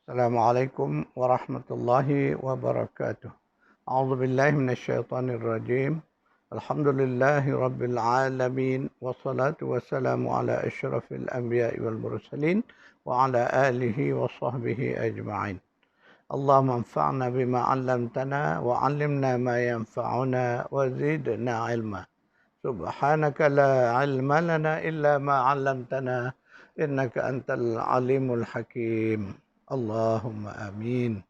Assalamualaikum warahmatullahi wabarakatuh. A'udzu billahi minasyaitonir rajim. Alhamdulillahi rabbil alamin wassalatu wassalamu ala asyrafil anbiya'i wal mursalin wa ala alihi wa sahbihi ajma'in. Allahumma anfa'na bima 'allamtana wa 'allimna ma yanfa'una wa zidna 'ilma. Subhanaka la 'ilma lana illa ma 'allamtana innaka antal alimul hakim. Allahumma amin.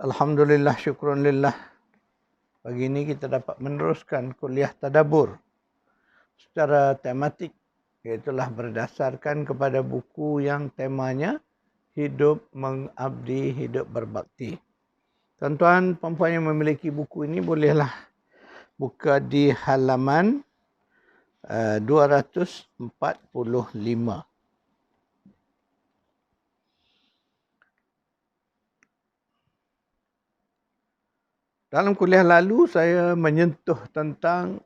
Alhamdulillah, syukrun lillah. Pagi ini kita dapat meneruskan kuliah tadabbur secara tematik, iaitulah berdasarkan kepada buku yang temanya Hidup Mengabdi, Hidup Berbakti. Tuan-tuan, puan-puan yang memiliki buku ini bolehlah buka di halaman 245. Dalam kuliah lalu saya menyentuh tentang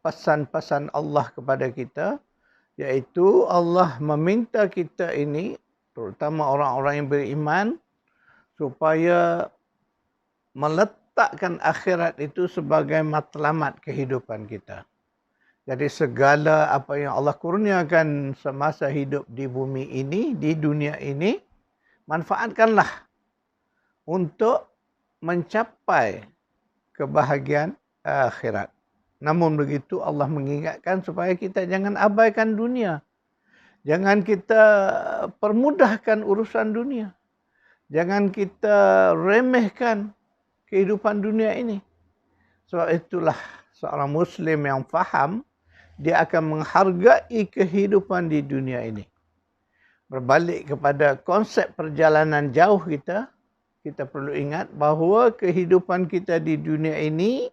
pesan-pesan Allah kepada kita, iaitu Allah meminta kita ini, terutama orang-orang yang beriman, supaya meletakkan akhirat itu sebagai matlamat kehidupan kita. Jadi segala apa yang Allah kurniakan semasa hidup di bumi ini, di dunia ini, manfaatkanlah untuk mencapai kebahagiaan akhirat. Namun begitu Allah mengingatkan supaya kita jangan abaikan dunia. Jangan kita permudahkan urusan dunia. Jangan kita remehkan kehidupan dunia ini. Sebab itulah seorang Muslim yang faham, dia akan menghargai kehidupan di dunia ini. Berbalik kepada konsep perjalanan jauh kita perlu ingat bahawa kehidupan kita di dunia ini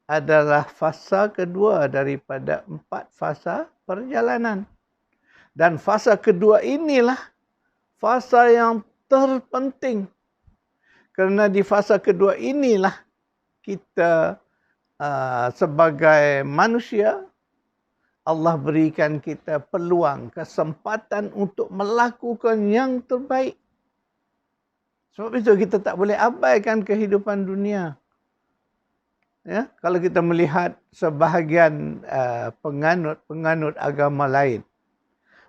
adalah fasa kedua daripada 4 fasa perjalanan. Dan fasa kedua inilah fasa yang terpenting. Kerana di fasa kedua inilah kita sebagai manusia, Allah berikan kita peluang, kesempatan untuk melakukan yang terbaik. Sebab itu kita tak boleh abaikan kehidupan dunia. Ya, kalau kita melihat sebahagian penganut agama lain,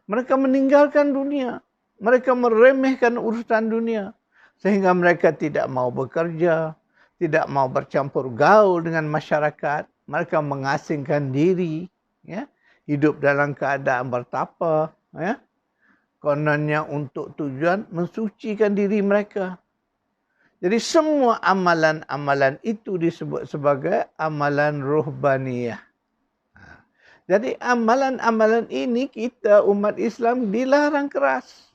mereka meninggalkan dunia. Mereka meremehkan urusan dunia. Sehingga mereka tidak mau bekerja, tidak mau bercampur gaul dengan masyarakat. Mereka mengasingkan diri, ya, hidup dalam keadaan bertapa, ya. Kononnya untuk tujuan mensucikan diri mereka. Jadi semua amalan-amalan itu disebut sebagai amalan ruhbaniyah. Jadi amalan-amalan ini kita umat Islam dilarang keras.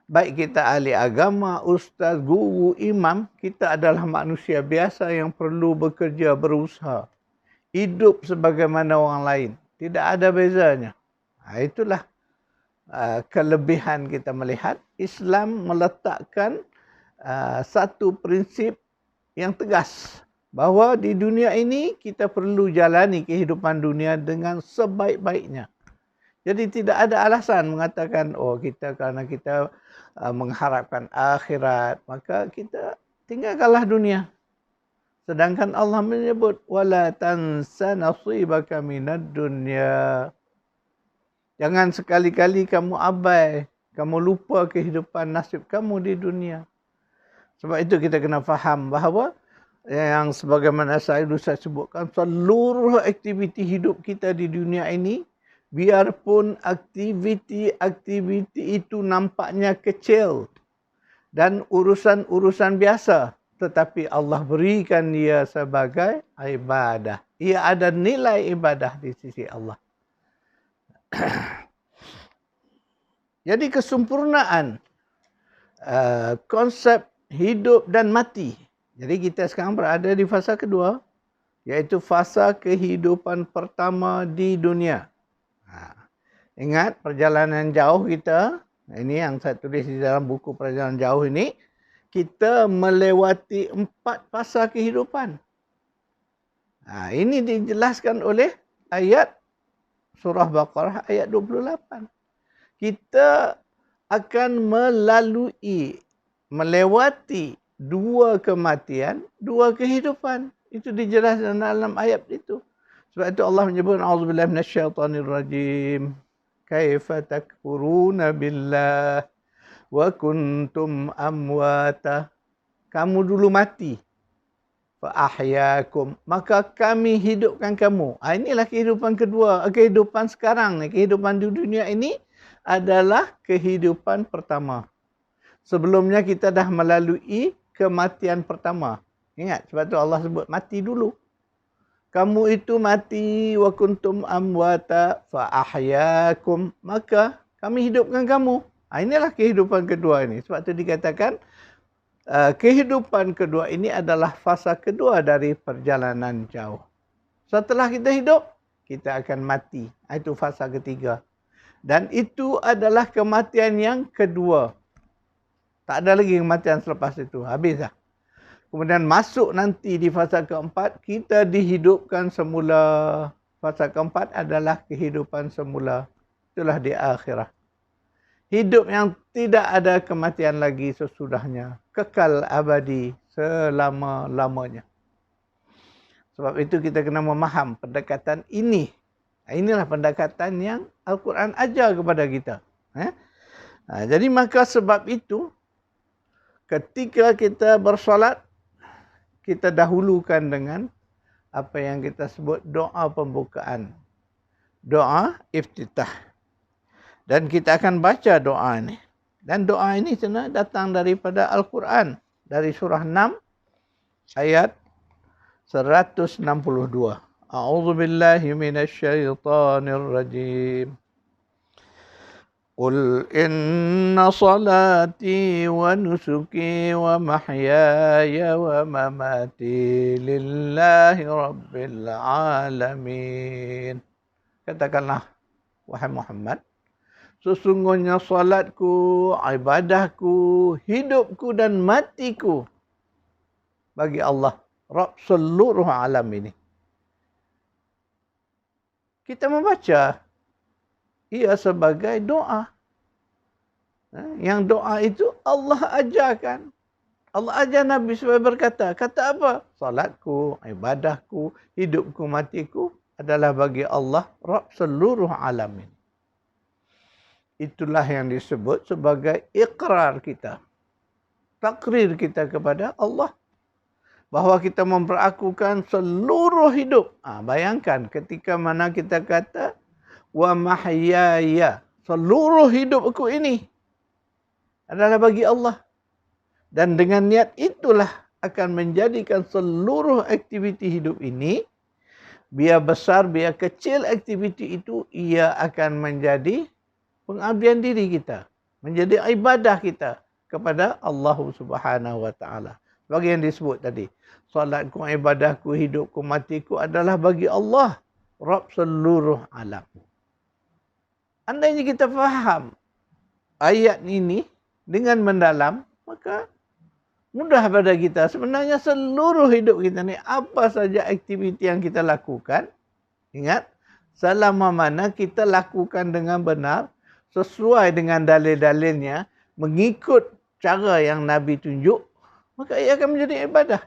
Baik kita ahli agama, ustaz, guru, imam, kita adalah manusia biasa yang perlu bekerja, berusaha. Hidup sebagaimana orang lain. Tidak ada bezanya. Itulah kelebihan kita melihat Islam meletakkan satu prinsip yang tegas bahawa di dunia ini kita perlu jalani kehidupan dunia dengan sebaik-baiknya. Jadi tidak ada alasan mengatakan kerana kita mengharapkan akhirat maka kita tinggalkanlah dunia. Sedangkan Allah menyebut wala tansa nasibaka minad dunya. Jangan sekali-kali kamu abai, kamu lupa kehidupan nasib kamu di dunia. Sebab itu kita kena faham bahawa yang sebagaimana saya sebutkan, seluruh aktiviti hidup kita di dunia ini, biarpun aktiviti itu nampaknya kecil dan urusan-urusan biasa, tetapi Allah berikan dia sebagai ibadah. Ia ada nilai ibadah di sisi Allah. Jadi kesempurnaan konsep hidup dan mati. Jadi kita sekarang berada di fasa kedua, iaitu fasa kehidupan pertama di dunia. Ingat perjalanan jauh kita, ini yang saya tulis di dalam buku perjalanan jauh ini, kita melewati 4 fasa kehidupan. Ini dijelaskan oleh ayat surah Baqarah ayat 28. Kita akan melewati dua kematian, dua kehidupan. Itu dijelaskan dalam ayat itu. Sebab itu Allah menyebut a'udzubillahi minasyaitonir rajim. Kaifa takfuruna billah wa kuntum amwata. Kamu dulu mati. Fa ahyakum. Maka kami hidupkan kamu. Inilah kehidupan kedua. Kehidupan sekarang ni. Kehidupan di dunia ini adalah kehidupan pertama. Sebelumnya kita dah melalui kematian pertama. Ingat, sebab tu Allah sebut mati dulu. Kamu itu mati wa kuntum amwata fa ahyakum, maka kami hidupkan kamu. Inilah kehidupan kedua ini. Sebab tu dikatakan kehidupan kedua ini adalah fasa kedua dari perjalanan jauh. Setelah kita hidup, kita akan mati. Itu fasa ketiga. Dan itu adalah kematian yang kedua. Tak ada lagi kematian selepas itu. Habis dah. Kemudian masuk nanti di fasa keempat, kita dihidupkan semula. Fasa keempat adalah kehidupan semula. Itulah di akhirat. Hidup yang tidak ada kematian lagi sesudahnya. Kekal abadi selama-lamanya. Sebab itu kita kena memaham pendekatan ini. Inilah pendekatan yang Al-Quran ajar kepada kita. Jadi maka sebab itu, ketika kita bersolat, kita dahulukan dengan apa yang kita sebut doa pembukaan. Doa iftitah. Dan kita akan baca doa ini. Dan doa ini sebenarnya datang daripada Al-Quran. Dari surah 6 ayat 162. A'udzu billahi minasyaitonir rajim. قل إن صلاتي ونسكي ومحياي ومماتي لله رب العالمين. Katakanlah, wahai Muhammad, sesungguhnya salatku, ibadahku, hidupku dan matiku bagi Allah, Rabb seluruh alam ini. Kita membaca ia sebagai doa. Yang doa itu Allah ajarkan. Allah ajar Nabi supaya berkata. Kata apa? Salatku, ibadahku, hidupku, matiku adalah bagi Allah, Rabb seluruh alam ini. Itulah yang disebut sebagai ikrar kita. Takrir kita kepada Allah. Bahawa kita memperakukan seluruh hidup. Bayangkan ketika mana kita kata, wa mahyaya, seluruh hidupku ini adalah bagi Allah. Dan dengan niat itulah akan menjadikan seluruh aktiviti hidup ini, biar besar, biar kecil aktiviti itu, ia akan menjadi pengabdian diri kita. Menjadi ibadah kita kepada Allah Subhanahu Wa Taala. Sebagai yang disebut tadi. Salatku, ibadahku, hidupku, matiku adalah bagi Allah, Rabb seluruh alam. Andainya kita faham ayat ini dengan mendalam, maka mudah pada kita. Sebenarnya seluruh hidup kita ni, apa saja aktiviti yang kita lakukan, ingat, selama mana kita lakukan dengan benar, sesuai dengan dalil-dalilnya, mengikut cara yang Nabi tunjuk, maka ia akan menjadi ibadah.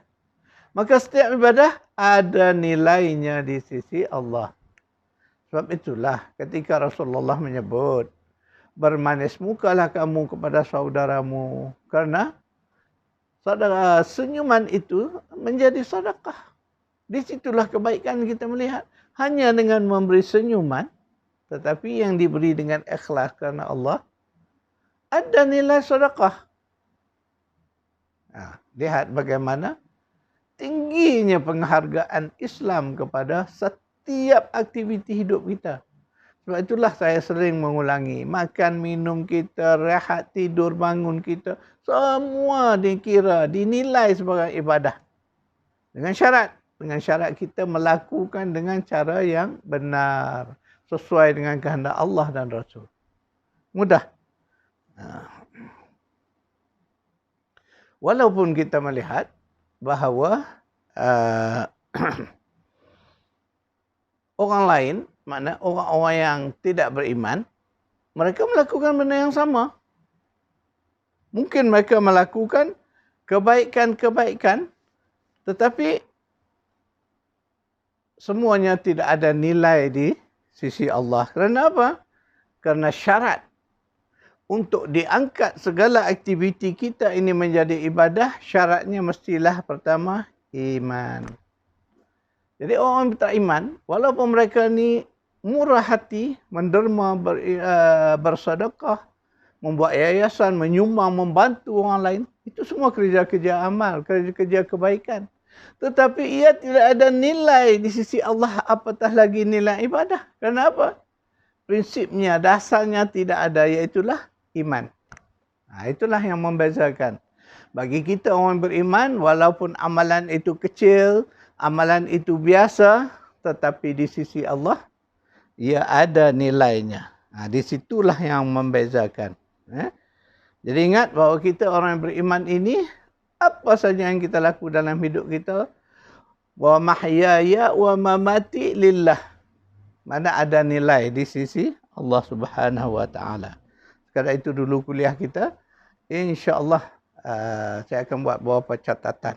Maka setiap ibadah ada nilainya di sisi Allah. Sebab itulah ketika Rasulullah menyebut, bermanis mukalah kamu kepada saudaramu. Karena senyuman itu menjadi sedekah. Di situlah kebaikan kita melihat. Hanya dengan memberi senyuman, tetapi yang diberi dengan ikhlas kerana Allah, ada nilai sedekah. Lihat bagaimana tingginya penghargaan Islam kepada setiap aktiviti hidup kita. Sebab itulah saya sering mengulangi. Makan, minum kita, rehat, tidur, bangun kita. Semua dikira, dinilai sebagai ibadah. Dengan syarat. Dengan syarat kita melakukan dengan cara yang benar. Sesuai dengan kehendak Allah dan Rasul. Mudah. Walaupun kita melihat bahawa orang lain, makna orang-orang yang tidak beriman, mereka melakukan benda yang sama. Mungkin mereka melakukan kebaikan-kebaikan, tetapi semuanya tidak ada nilai di sisi Allah. Kerana apa? Kerana syarat untuk diangkat segala aktiviti kita ini menjadi ibadah, syaratnya mestilah pertama iman. Jadi orang yang tak iman, walaupun mereka ni murah hati, menderma, bersedekah, membuat yayasan, menyumbang, membantu orang lain, itu semua kerja-kerja amal, kerja-kerja kebaikan. Tetapi ia tidak ada nilai di sisi Allah, apatah lagi nilai ibadah. Kenapa? Prinsipnya, dasarnya tidak ada, iaitulah iman. Itulah yang membezakan. Bagi kita orang beriman, walaupun amalan itu kecil, amalan itu biasa, tetapi di sisi Allah, ia ada nilainya. Di situlah yang membezakan. Jadi ingat bahawa kita orang yang beriman ini, apa saja yang kita lakukan dalam hidup kita, wa mahyaya wa mamati lillah. Mana ada nilai di sisi Allah Subhanahu wa taala. Sekadar itu dulu kuliah kita. InsyaAllah saya akan buat beberapa catatan.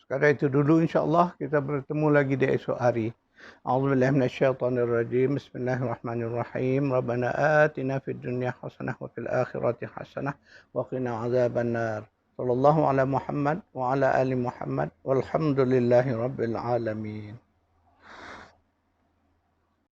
Sekadar itu dulu insyaAllah kita bertemu lagi di esok hari. A'udzubillahi minasyaitonirrajim. Bismillahirrahmanirrahim. Rabbana atina fid dunya hasanah wa fil akhirati hasanah wa qina azabannar. Sallallahu ala Muhammad wa ala ali Muhammad walhamdulillahi rabbil alamin.